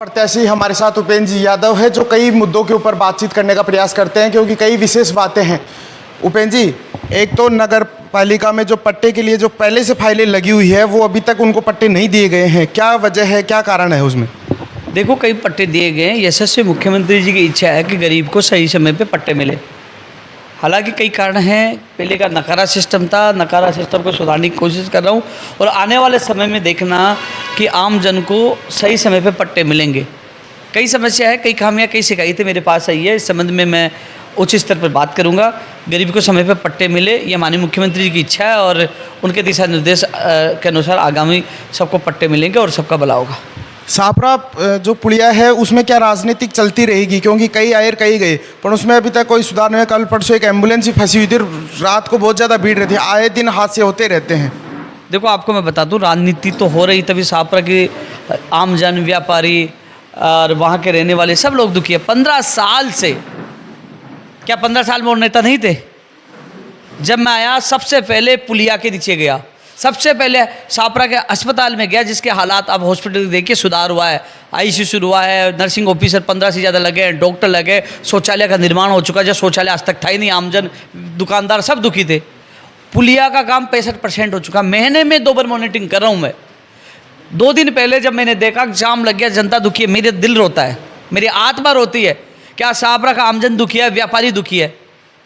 प्रत्याशी हमारे साथ उपेंद्र जी यादव है जो कई मुद्दों के ऊपर बातचीत करने का प्रयास करते हैं क्योंकि कई विशेष बातें हैं। उपेंद्र जी, एक तो नगर पालिका में जो पट्टे के लिए जो पहले से फाइलें लगी हुई है वो अभी तक उनको पट्टे नहीं दिए गए हैं, क्या वजह है, क्या कारण है उसमें? देखो, कई पट्टे दिए गए हैं। यशस्वी मुख्यमंत्री जी की इच्छा है कि गरीब को सही समय पे पट्टे मिले। हालांकि कई कारण हैं। पहले का नकारा सिस्टम था, नकारा सिस्टम को सुधारने की कोशिश कर रहा हूँ और आने वाले समय में देखना कि आम जन को सही समय पे पट्टे मिलेंगे। कई समस्या है, कई खामियां, कई शिकायतें मेरे पास आई है। इस संबंध में मैं उच्च स्तर पर बात करूंगा। गरीब को समय पे पट्टे मिले, ये माननीय मुख्यमंत्री जी की इच्छा है और उनके दिशा निर्देश के अनुसार आगामी सबको पट्टे मिलेंगे और सबका भला होगा। सापरा जो पुलिया है उसमें क्या राजनीतिक चलती रहेगी? क्योंकि कई आए कई गए पर उसमें अभी तक कोई सुधार नहीं है। कल परसों एक एम्बुलेंस ही फंसी हुई थी, रात को बहुत ज़्यादा भीड़ रहती है, आए दिन हादसे होते रहते हैं। देखो, आपको मैं बता दूं, राजनीति तो हो रही, तभी सापरा के आम जन, व्यापारी और वहाँ के रहने वाले सब लोग दुखी है। 15 साल से, क्या 15 साल में और नेता नहीं थे? जब मैं आया सबसे पहले पुलिया के नीचे गया, सबसे पहले सापरा के अस्पताल में गया, जिसके हालात अब हॉस्पिटल देखिए सुधार हुआ है। आईसीयू शुरू हुआ है, नर्सिंग ऑफिसर 15 से ज़्यादा लगे हैं, डॉक्टर लगे, शौचालय का निर्माण हो चुका है। जब शौचालय आज तक था ही नहीं, आमजन, दुकानदार सब दुखी थे। पुलिया का काम 65% हो चुका। महीने में 2 बार मॉनिटरिंग कर रहा हूँ मैं। 2 दिन पहले जब मैंने देखा जाम लग गया, जनता दुखी है, मेरे दिल रोता है, मेरी आत्मा रोती है। क्या सापरा का आमजन दुखी है, व्यापारी दुखी है?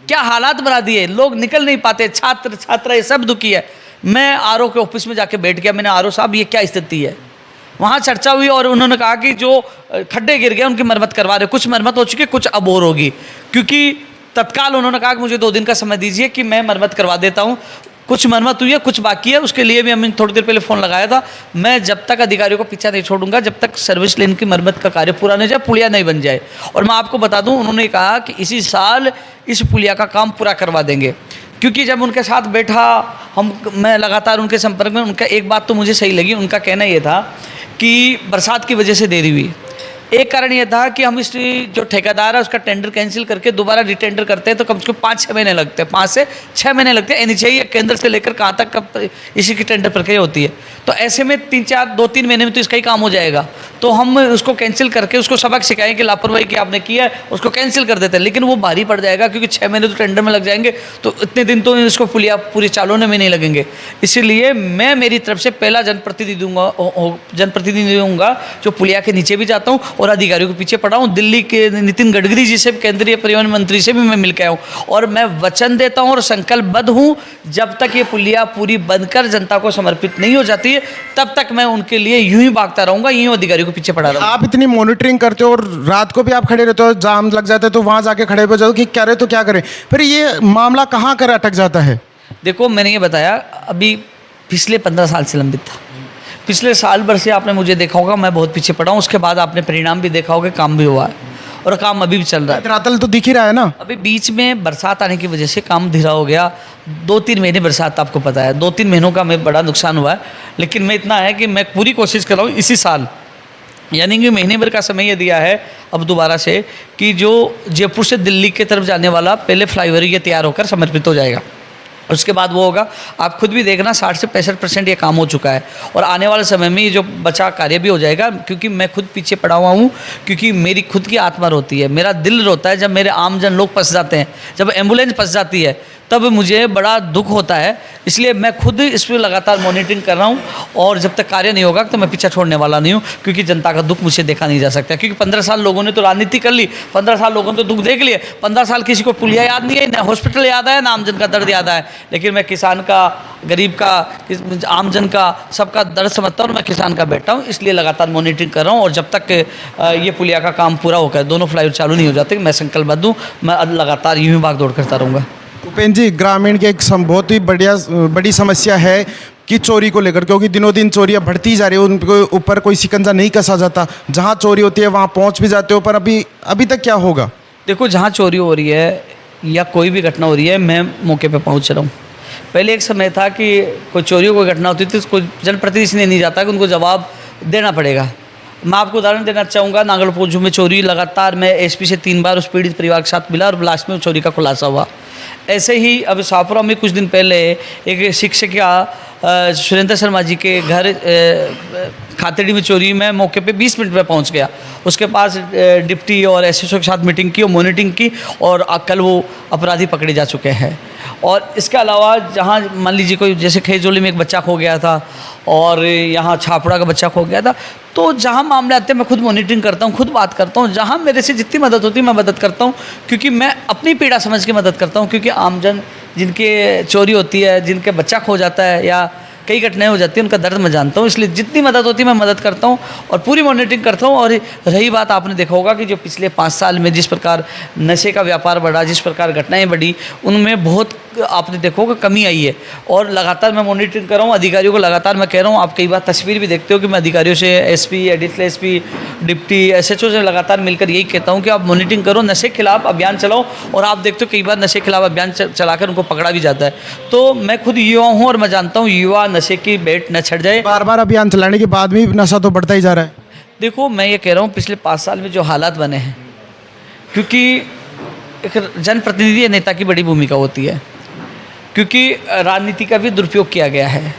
क्या हालात बना दिए, लोग निकल नहीं पाते, छात्र छात्रा ये सब दुखी है। मैं आरओ के ऑफिस में जाके बैठ गया। मैंने आरओ साहब, ये क्या स्थिति है? वहाँ चर्चा हुई और उन्होंने कहा कि जो खड्डे गिर गए उनकी मरम्मत करवा रहे, कुछ मरम्मत हो चुकी है, कुछ अब और होगी। क्योंकि तत्काल उन्होंने कहा कि मुझे 2 दिन का समय दीजिए कि मैं मरम्मत करवा देता हूँ। कुछ मरम्मत हुई है, कुछ बाकी है, उसके लिए भी हमने थोड़ी देर पहले फ़ोन लगाया था। मैं जब तक अधिकारियों को पीछा नहीं छोड़ूंगा, जब तक सर्विस लेन की मरम्मत का कार्य पूरा नहीं जाए, पुलिया नहीं बन जाए। और मैं आपको बता दूं, उन्होंने कहा कि इसी साल इस पुलिया का काम पूरा करवा देंगे। क्योंकि जब उनके साथ बैठा, मैं लगातार उनके संपर्क में, उनका एक बात तो मुझे सही लगी। उनका कहना ये था कि बरसात की वजह से देरी हुई। एक कारण ये था कि हम इस जो ठेकेदार है उसका टेंडर कैंसिल करके दोबारा रिटेंडर करते हैं तो कम से कम 5-6 महीने लगते हैं, 5 से 6 महीने लगते हैं। एनएचएआई केंद्र से लेकर कहाँ तक कब इसी की टेंडर प्रक्रिया होती है। तो ऐसे में 2-3 महीने में तो इसका ही काम हो जाएगा। तो हम उसको कैंसिल करके उसको सबक सिखाएं कि लापरवाही की आपने की है, उसको कैंसिल कर देते हैं। लेकिन वो भारी पड़ जाएगा क्योंकि 6 महीने तो टेंडर में लग जाएंगे, तो इतने दिन तो इसको पुलिया पूरी चालू होने में नहीं लगेंगे। इसीलिए मैं मेरी तरफ से पहला जनप्रतिनिधि दूंगा जो पुलिया के नीचे भी जाता हूँ और अधिकारियों के पीछे पड़ा हूँ। दिल्ली के नितिन गडकरी जी से, केंद्रीय परिवहन मंत्री से भी मैं मिल के आया हूँ और मैं वचन देता हूँ और संकल्पबद्ध हूँ, जब तक ये पुलिया पूरी बनकर जनता को समर्पित नहीं हो जाती है तब तक मैं उनके लिए यूं ही भागता रहूँगा, यूं अधिकारियों के पीछे पड़ा रहूँगा। आप इतनी मॉनिटरिंग करते हो और रात को भी आप खड़े रहते हो, जाम लग जाता है तो वहाँ जाके खड़े हो जाओ कि क्या रहे तो क्या करें, फिर ये मामला कहाँ कर अटक जाता है? देखो, मैंने ये बताया, अभी पिछले 15 साल से लंबित था। पिछले साल भर से आपने मुझे देखा होगा मैं बहुत पीछे पड़ा हूँ। उसके बाद आपने परिणाम भी देखा होगा, काम भी हुआ है और काम अभी भी चल रहा है। धरातल तो दिख ही रहा है ना। अभी बीच में बरसात आने की वजह से काम धीरा हो गया। 2-3 महीने बरसात, आपको पता है, 2-3 महीनों का मैं बड़ा नुकसान हुआ है। लेकिन मैं इतना है कि मैं पूरी कोशिश कर रहा हूँ इसी साल, यानी कि महीने भर का समय ये दिया है अब दोबारा से, कि जो जयपुर से दिल्ली की तरफ जाने वाला पहले फ्लाईओवर ये तैयार होकर समर्पित हो जाएगा। उसके बाद वो होगा, आप खुद भी देखना 60 से 65% ये काम हो चुका है और आने वाले समय में ये जो बचा कार्य भी हो जाएगा। क्योंकि मैं खुद पीछे पड़ा हुआ हूँ, क्योंकि मेरी खुद की आत्मा रोती है, मेरा दिल रोता है जब मेरे आमजन लोग फंस जाते हैं, जब एम्बुलेंस फंस जाती है तब मुझे बड़ा दुख होता है। इसलिए मैं खुद इस पर लगातार मॉनिटरिंग कर रहा हूँ और जब तक कार्य नहीं होगा तो मैं पीछा छोड़ने वाला नहीं हूँ, क्योंकि जनता का दुख मुझे देखा नहीं जा सकता। क्योंकि 15 साल लोगों ने तो राजनीति कर ली, 15 साल लोगों ने तो दुख देख लिए, 15 साल किसी को पुलिया याद नहीं है, ना हॉस्पिटल याद है, ना आमजन का दर्द याद है। लेकिन मैं किसान का, गरीब का, आमजन का, सबका दर्द समझता हूँ और मैं किसान का बैठा हूँ। इसलिए लगातार मॉनिटरिंग कर रहा हूँ और जब तक ये पुलिया का काम पूरा होकर दोनों फ्लाईओवर चालू नहीं हो जाते, मैं संकल्पबद्ध हूँ, मैं लगातार यूँ ही भाग दौड़ करता रहूँगा। उपेंद्र जी, ग्रामीण की एक बहुत ही बड़ी समस्या है कि चोरी को लेकर, क्योंकि दिनों दिन चोरियां बढ़ती जा रही है, उनके ऊपर कोई शिकंजा नहीं कसा जाता। जहां चोरी होती है वहां पहुंच भी जाते हो, पर अभी तक क्या होगा? देखो, जहाँ चोरी हो रही है या कोई भी घटना हो रही है, मैं मौके पे पहुँच रहा हूँ। पहले एक समय था कि कोई चोरी कोई घटना होती थी तो कोई जनप्रतिनिधि नहीं जाता कि उनको जवाब देना पड़ेगा। मैं आपको उदाहरण देना चाहूँगा, नागलपोजू में चोरी लगातार, मैं एसपी से 3 बार उस पीड़ित परिवार के साथ मिला और लास्ट में चोरी का खुलासा हुआ। ऐसे ही अब शाहपुरा में कुछ दिन पहले एक शिक्षक सुरेंद्र शर्मा जी के घर खातेड़ी में चोरी मैं मौके पे 20 मिनट में पहुंच गया। उसके पास डिप्टी और एसएसओ के साथ मीटिंग की और मॉनिटरिंग की, और कल वो अपराधी पकड़े जा चुके हैं। और इसके अलावा जहाँ मान लीजिए कोई जैसे खेजोली में एक बच्चा खो गया था और यहाँ छापड़ा का बच्चा खो गया था, तो जहाँ मामले आते हैं मैं खुद मॉनिटरिंग करता हूँ, खुद बात करता हूँ, जहाँ मेरे से जितनी मदद होती है मैं मदद करता हूँ, क्योंकि मैं अपनी पीड़ा समझ के मदद करता हूँ। क्योंकि आमजन जिनके चोरी होती है, जिनके बच्चा खो जाता है या कई घटनाएं हो जाती हैं, उनका दर्द मैं जानता हूँ, इसलिए जितनी मदद होती है मैं मदद करता हूँ और पूरी मॉनिटरिंग करता हूँ। और रही बात, आपने देखा होगा कि जो पिछले 5 साल में जिस प्रकार नशे का व्यापार बढ़ा, जिस प्रकार घटनाएं बढ़ी, उनमें बहुत आपने देखो कि कमी आई है। और लगातार मैं मॉनिटरिंग कर रहा हूँ, अधिकारियों को लगातार मैं कह रहा हूँ, आप कई बार तस्वीर भी देखते हो कि मैं अधिकारियों से, SP, additional SP, deputy, SHO से लगातार मिलकर यही कहता हूँ कि आप मॉनिटरिंग करो, नशे के खिलाफ अभियान चलाओ। और आप देखते हो कई बार नशे के खिलाफ अभियान चलाकर उनको पकड़ा भी जाता है। तो मैं खुद युवा हूँ और मैं जानता हूँ युवा नशे की बेट न छट जाए। बार बार अभियान चलाने के बाद भी नशा तो बढ़ता ही जा रहा है। देखो, मैं ये कह रहा हूँ पिछले 5 साल में जो हालात बने हैं, क्योंकि एक जनप्रतिनिधि या नेता की बड़ी भूमिका होती है, क्योंकि राजनीति का भी दुरुपयोग किया गया है।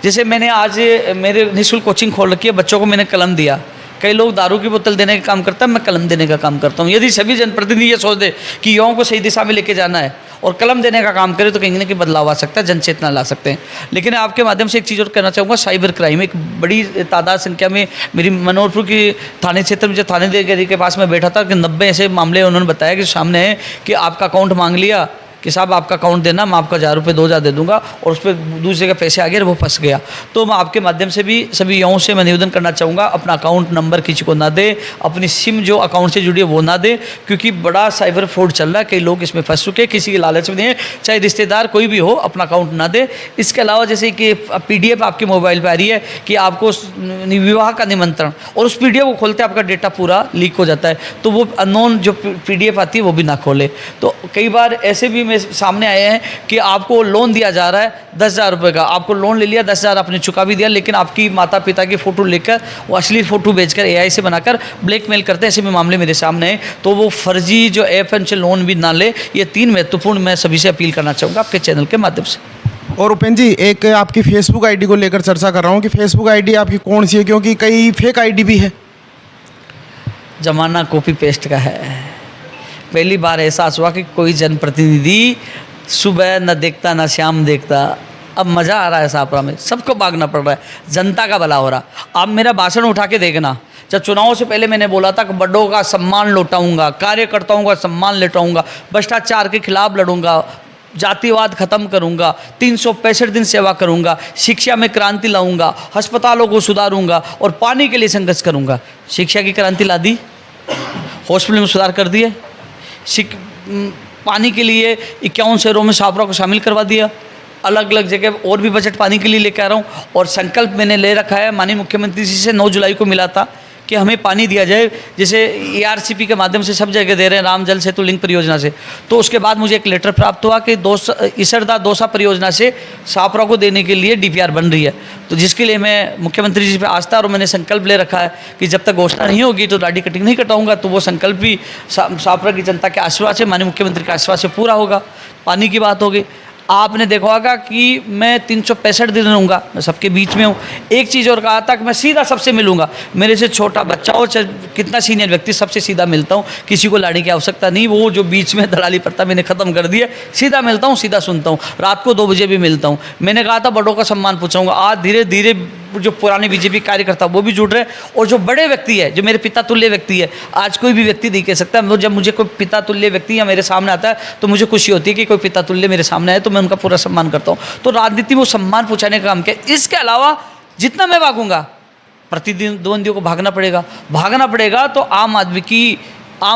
जैसे मैंने आज मेरे निःशुल्क कोचिंग खोल रखी है, बच्चों को मैंने कलम दिया। कई लोग दारू की बोतल देने का काम करता है, मैं कलम देने का काम करता हूँ। यदि सभी जनप्रतिनिधि ये सोच दे कि युवाओं को सही दिशा में लेके जाना है और कलम देने का काम करे, तो कहीं ना कहीं बदलाव आ सकता है, जन चेतना ला सकते हैं। लेकिन आपके माध्यम से एक चीज़ और कहना चाहूँगा, साइबर क्राइम एक बड़ी तादाद संख्या में मेरी मनोहरपुर की थाने क्षेत्र में जो थानेदार के पास में बैठा था कि 90 ऐसे मामले उन्होंने बताया कि सामने है कि आपका अकाउंट मांग लिया कि साहब आपका अकाउंट देना, मैं आपका 1000 रुपये 2000 दे दूंगा, और उस पर दूसरे के पैसे आ गए, वो फंस गया। तो मैं आपके माध्यम से भी सभी युवाओं से मैं निवेदन करना चाहूँगा, अपना अकाउंट नंबर किसी को ना दे, अपनी सिम जो अकाउंट से जुड़ी है वो ना दे, क्योंकि बड़ा साइबर फ्रॉड चल रहा है, कई लोग इसमें फंस चुके हैं, किसी की लालच में नहीं है, चाहे रिश्तेदार कोई भी हो, अपना अकाउंट ना दे। इसके अलावा जैसे कि PDF आपके मोबाइल पर आ रही है कि आपको विवाह का निमंत्रण, और उस PDF को खोलते आपका डेटा पूरा लीक हो जाता है, तो वो अननोन जो PDF आती है वो भी ना खोले। तो कई बार ऐसे भी में सामने आए हैं कि आपको लोन दिया जा रहा है 10,000 रुपये का, आपको लोन ले लिया, 10,000 आपने चुका भी दिया, लेकिन आपकी माता पिता की फ़ोटो लेकर वो असली फ़ोटो बेचकर AI से बनाकर ब्लैकमेल करते हैं। ऐसे भी मामले मेरे सामने हैं। तो वो फर्जी जो ऐप है उनसे लोन भी ना ले। ये 3 महत्वपूर्ण मैं सभी से अपील करना चाहूँगा आपके चैनल के माध्यम से। और उपेंद्र जी, एक आपकी फेसबुक आईडी को लेकर चर्चा कर रहा हूँ कि फेसबुक आईडी आपकी कौन सी है, क्योंकि कई फेक आईडी भी है। जमाना कॉपी पेस्ट का है। पहली बार एहसास हुआ कि कोई जनप्रतिनिधि सुबह न देखता न शाम देखता। अब मज़ा आ रहा है सापरा में, सबको भागना पड़ रहा है, जनता का भला हो रहा। आप मेरा भाषण उठा के देखना, जब चुनाव से पहले मैंने बोला था कि बड़ों का सम्मान लौटाऊंगा, कार्यकर्ताओं का सम्मान लौटाऊंगा, भ्रष्टाचार के खिलाफ लड़ूंगा, जातिवाद खत्म करूंगा, 365 दिन सेवा करूंगा, शिक्षा में क्रांति लाऊंगा, अस्पतालों को सुधारूंगा और पानी के लिए संघर्ष करूंगा। शिक्षा की क्रांति ला दी, हॉस्पिटल में सुधार कर दिए, पानी के लिए 51 शहरों में सापरा को शामिल करवा दिया, अलग अलग जगह और भी बजट पानी के लिए लेकर आ रहा हूँ। और संकल्प मैंने ले रखा है, माननीय मुख्यमंत्री जी से 9 जुलाई को मिला था कि हमें पानी दिया जाए, जैसे ERCP के माध्यम से सब जगह दे रहे हैं, राम जल सेतु लिंक परियोजना से। तो उसके बाद मुझे एक लेटर प्राप्त हुआ कि इसरदा दौसा परियोजना से सापरा को देने के लिए DPR बन रही है। तो जिसके लिए मैं मुख्यमंत्री जी पे आस्था और मैंने संकल्प ले रखा है कि जब तक घोषणा नहीं होगी तो दाढ़ी कटिंग नहीं कटाऊंगा। तो वो संकल्प भी सापरा की जनता के आशीर्वाद से, माननीय मुख्यमंत्री के आशीर्वाद से पूरा होगा। पानी की बात होगी, आपने देखा होगा कि मैं 365 दिन रहूँगा, मैं सबके बीच में हूँ। एक चीज़ और कहा था कि मैं सीधा सबसे मिलूँगा, मेरे से छोटा बच्चा हो चाहे कितना सीनियर व्यक्ति, सबसे सीधा मिलता हूँ, किसी को लाने की आवश्यकता नहीं। वो जो बीच में दलाली प्रथा मैंने ख़त्म कर दी है, सीधा मिलता हूँ, सीधा सुनता हूँ, रात को 2 बजे भी मिलता हूँ। मैंने कहा था बड़ों का सम्मान पूछाऊँगा, आज धीरे धीरे जो पुराने BJP कार्यकर्ता वो भी जुड़ रहे हैं, और जो बड़े व्यक्ति है, जो मेरे पिता तुल्य व्यक्ति है, आज कोई भी व्यक्ति नहीं कह सकता। जब मुझे कोई पिता तुल्य व्यक्ति या मेरे सामने आता है तो मुझे खुशी होती है कि कोई पिता तुल्य मेरे सामने आए, तो मैं उनका पूरा सम्मान करता हूँ। तो राजनीति में वो सम्मान पूछाने का काम किया। इसके अलावा जितना मैं भागूंगा, प्रतिदिन 2 बंदियों को भागना पड़ेगा तो आम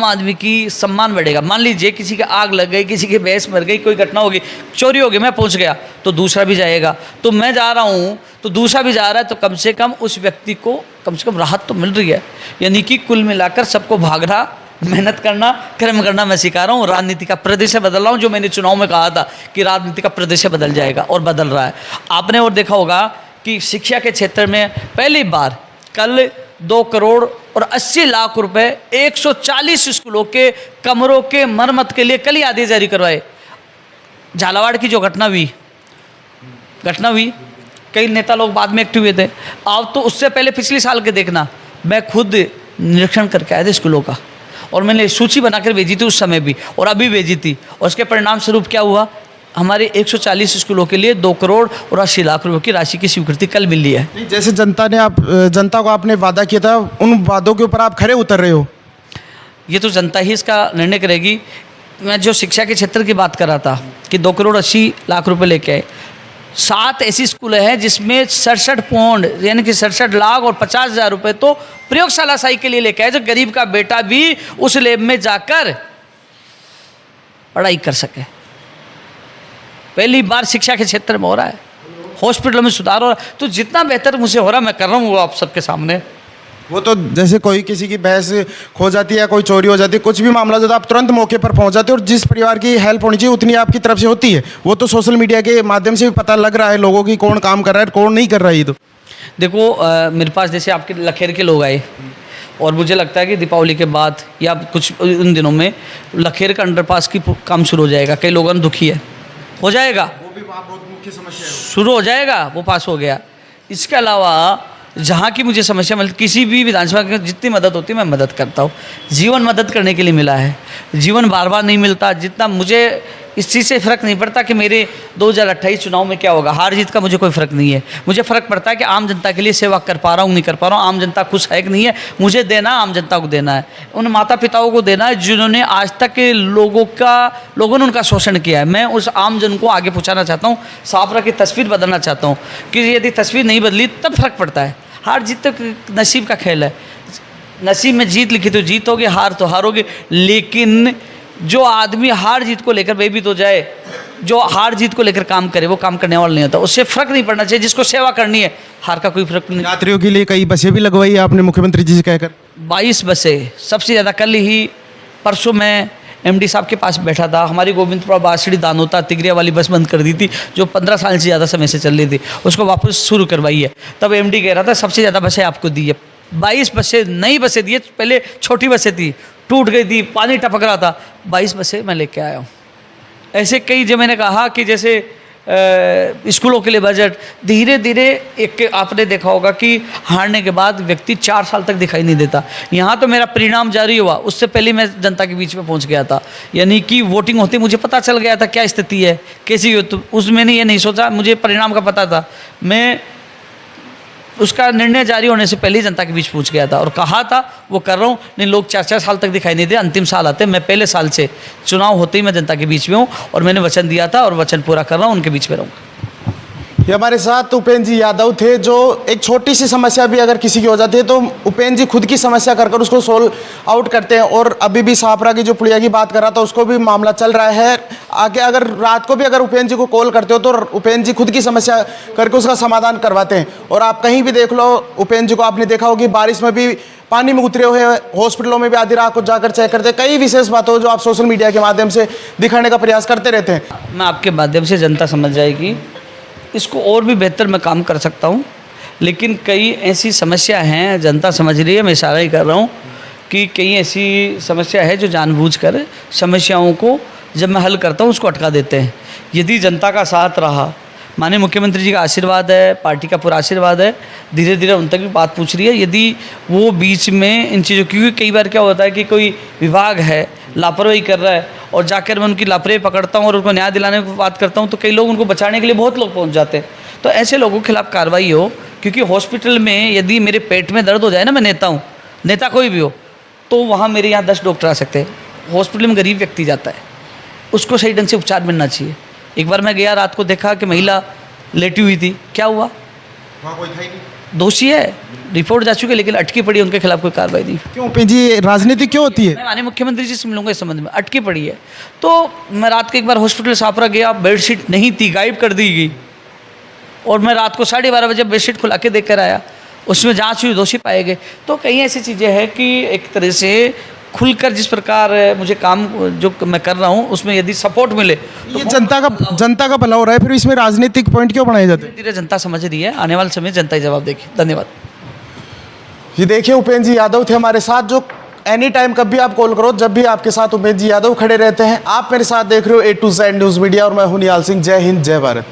आदमी की सम्मान बढ़ेगा। मान लीजिए किसी के आग लग गई, किसी की भैंस मर गई, कोई घटना होगी, चोरी होगी, मैं पहुंच गया तो दूसरा भी जाएगा, तो मैं जा रहा हूं तो दूसरा भी जा रहा है, तो कम से कम उस व्यक्ति को कम से कम राहत तो मिल रही है। यानी कि कुल मिलाकर सबको भागना, मेहनत करना, कर्म करना मैं सिखा रहा हूँ। राजनीति का परिदृश्य बदल रहा हूँ। जो मैंने चुनाव में कहा था कि राजनीति का परिदृश्य बदल जाएगा, और बदल रहा है। आपने और देखा होगा कि शिक्षा के क्षेत्र में पहली बार कल 2 करोड़ और 80 लाख रुपए 140 स्कूलों के कमरों के मरम्मत के लिए कल ही आदेश जारी करवाए। झालावाड़ की जो घटना हुई, कई नेता लोग बाद में एक्टिव हुए थे। अब तो उससे पहले पिछले साल के देखना, मैं खुद निरीक्षण करके आया था स्कूलों का, और मैंने सूची बनाकर भेजी थी उस समय भी और अभी भेजी थी। और उसके परिणाम स्वरूप क्या हुआ, हमारे 140 स्कूलों के लिए 2 करोड़ और 80 लाख रुपए की राशि की स्वीकृति कल मिली है। नहीं, जैसे जनता को आपने वादा किया था, उन वादों के ऊपर आप खरे उतर रहे हो? ये तो जनता ही इसका निर्णय करेगी। मैं जो शिक्षा के क्षेत्र की बात कर रहा था कि 2 करोड़ 80 लाख रुपए लेके आए, 7 ऐसी स्कूल हैं जिसमें 67 पौंड यानी कि 67 लाख और 50,000 रुपये तो प्रयोगशाला साई के लिए लेके आए, जो गरीब का बेटा भी उस लैब में जाकर पढ़ाई कर सके। पहली बार शिक्षा के क्षेत्र में हो रहा है, हॉस्पिटल में सुधार हो रहा है। तो जितना बेहतर मुझे हो रहा है मैं कर रहा हूँ वो आप सबके सामने। वो तो जैसे कोई किसी की भैंस खो जाती है, कोई चोरी हो जाती है, कुछ भी मामला हो जाता है, आप तुरंत मौके पर पहुंच जाते हो और जिस परिवार की हेल्प होनी चाहिए उतनी आपकी तरफ से होती है। वो तो सोशल मीडिया के माध्यम से भी पता लग रहा है लोगों की कौन काम कर रहा है कौन नहीं कर रहा है। ये तो देखो मेरे पास जैसे आपके लखेर के लोग आए, और मुझे लगता है कि दीपावली के बाद या कुछ उन दिनों में लखेर का अंडरपास की काम शुरू हो जाएगा। कई लोगों ने दुखी है, हो जाएगा, वो भी वहाँ बहुत मुख्य समस्या है, शुरू हो जाएगा, वो पास हो गया। इसके अलावा जहाँ की मुझे समस्या मिलती, किसी भी विधानसभा की जितनी मदद होती है मैं मदद करता हूँ। जीवन मदद करने के लिए मिला है, जीवन बार बार नहीं मिलता। जितना मुझे इस चीज़ से फ़र्क नहीं पड़ता कि मेरे 2028 चुनाव में क्या होगा, हार जीत का मुझे कोई फ़र्क नहीं है। मुझे फ़र्क पड़ता है कि आम जनता के लिए सेवा कर पा रहा हूँ नहीं कर पा रहा हूँ, आम जनता खुश है कि नहीं है, मुझे देना आम जनता को देना है। उन माता पिताओं को देना है जिन्होंने आज तक के लोगों ने उनका शोषण किया है। मैं उस आम जन को आगे पहुँचाना चाहता हूँ, साफ की तस्वीर बदलना चाहता हूँ कि यदि तस्वीर नहीं बदली तब फ़र्क पड़ता है। हार जीत तो नसीब का खेल है, नसीब में जीत लिखी तो जीतोगे, हार तो हारोगे। लेकिन जो आदमी हार जीत को लेकर भयभीत हो जाए, जो हार जीत को लेकर काम करे, वो काम करने वाला नहीं होता। उससे फ़र्क नहीं पड़ना चाहिए। जिसको सेवा करनी है, हार का कोई फ़र्क नहीं। यात्रियों के लिए कई बसें भी लगवाई है आपने मुख्यमंत्री जी से कहकर? 22 बसें, सबसे ज़्यादा। कल ही परसों मैं MD साहब के पास बैठा था, हमारी गोविंदपुरा बांसड़ी दानोता तिगरिया वाली बस बंद कर दी थी जो 15 साल से ज़्यादा समय से चल रही थी, उसको वापस शुरू करवाई है। तब MD कह रहा था सबसे ज़्यादा बसें आपको दी है, 22 बसें नई बसें दी है। पहले छोटी बसें थी, टूट गई थी, पानी टपक रहा था, 22 बसें मैं लेके आया हूँ। ऐसे कई जो मैंने कहा कि जैसे स्कूलों के लिए बजट धीरे धीरे, एक आपने देखा होगा कि हारने के बाद व्यक्ति 4 साल तक दिखाई नहीं देता। यहाँ तो मेरा परिणाम जारी हुआ, उससे पहले मैं जनता के बीच में पहुँच गया था, यानी कि वोटिंग होते मुझे पता चल गया था क्या स्थिति है, कैसी हो। तो उसमें नहीं, ये नहीं सोचा, मुझे परिणाम का पता था। मैं उसका निर्णय जारी होने से पहले ही जनता के बीच पहुँच गया था और कहा था वो कर रहा हूँ। नहीं, लोग 4-4 साल तक दिखाई नहीं दे, अंतिम साल आते। मैं पहले साल से चुनाव होते ही मैं जनता के बीच में हूँ और मैंने वचन दिया था और वचन पूरा कर रहा हूँ, उनके बीच में रहूँगा। ये हमारे साथ उपेंद्र जी यादव थे, जो एक छोटी सी समस्या भी अगर किसी की हो जाती है तो उपेंद्र जी खुद की समस्या कर उसको सोल्व आउट करते हैं। और अभी भी सापरा की जो पुलिया की बात कर रहा था उसको भी मामला चल रहा है आगे। अगर रात को भी अगर उपेंद्र जी को कॉल करते हो तो उपेंद्र जी खुद की समस्या करके उसका समाधान करवाते हैं। और आप कहीं भी देख लो उपेंद्र जी को, आपने देखा होगी बारिश में भी पानी में उतरे हुए, हॉस्पिटलों में भी आधी रात को जाकर चेक करते हैं। कई विशेष बातों जो आप सोशल मीडिया के माध्यम से दिखाने का प्रयास करते रहते हैं। मैं आपके माध्यम से जनता समझ जाएगी, इसको और भी बेहतर मैं काम कर सकता हूँ। लेकिन कई ऐसी समस्या हैं, जनता समझ रही है, मैं इशारा ही कर रहा हूँ कि कई ऐसी समस्या है जो जानबूझकर समस्याओं को जब मैं हल करता हूँ उसको अटका देते हैं। यदि जनता का साथ रहा, माननीय मुख्यमंत्री जी का आशीर्वाद है, पार्टी का पूरा आशीर्वाद है, धीरे धीरे उन तक भी बात पूछ रही है। यदि वो बीच में इन चीज़ों, क्योंकि कई बार क्या होता है कि कोई विभाग है लापरवाही कर रहा है और जाकर मैं उनकी लापरवाही पकड़ता हूँ और उनको न्याय दिलाने की बात करता हूँ, तो कई लोग उनको बचाने के लिए बहुत लोग पहुँच जाते हैं। तो ऐसे लोगों के खिलाफ कार्रवाई हो, क्योंकि हॉस्पिटल में यदि मेरे पेट में दर्द हो जाए ना, मैं नेता हूँ, नेता कोई भी हो, तो वहाँ मेरे यहाँ 10 डॉक्टर आ सकते हैं। हॉस्पिटल में गरीब व्यक्ति जाता है, उसको सही ढंग से उपचार मिलना चाहिए। एक बार मैं गया, रात को देखा कि महिला लेटी हुई थी, क्या हुआ, वहाँ कोई था ही नहीं, दोषी है, रिपोर्ट जा चुकी है, लेकिन अटकी पड़ी है, उनके खिलाफ कोई कार्रवाई नहीं। क्यों उपेंद्र जी, राजनीति क्यों होती है? मैं माननीय मुख्यमंत्री जी से मिलूंगा इस संबंध में, अटकी पड़ी है। तो मैं रात को एक बार हॉस्पिटल सापरा गया, बेडशीट नहीं थी, गायब कर दी गई, और मैं रात को 12:30 बजे बेडशीट खुला के देख कर आया, उसमें जाँच हुई, दोषी पाए गए। तो कई ऐसी चीज़ें हैं कि एक तरह से खुलकर जिस प्रकार मुझे काम जो मैं कर रहा हूँ उसमें यदि सपोर्ट मिले तो ये जनता का भला हो रहा है, फिर इसमें राजनीतिक पॉइंट क्यों बनाए जाते हैं? धीरे जनता समझ रही है, आने वाले समय जनता ही जवाब देगी। धन्यवाद। ये देखिए उपेंद्र जी यादव थे हमारे साथ, जो एनी टाइम कभी आप कॉल करो, जब भी आपके साथ उपेंद्र जी यादव खड़े रहते हैं। आप मेरे साथ देख रहे हो A to Z news media और मैं हूं निहाल सिंह। जय हिंद, जय भारत।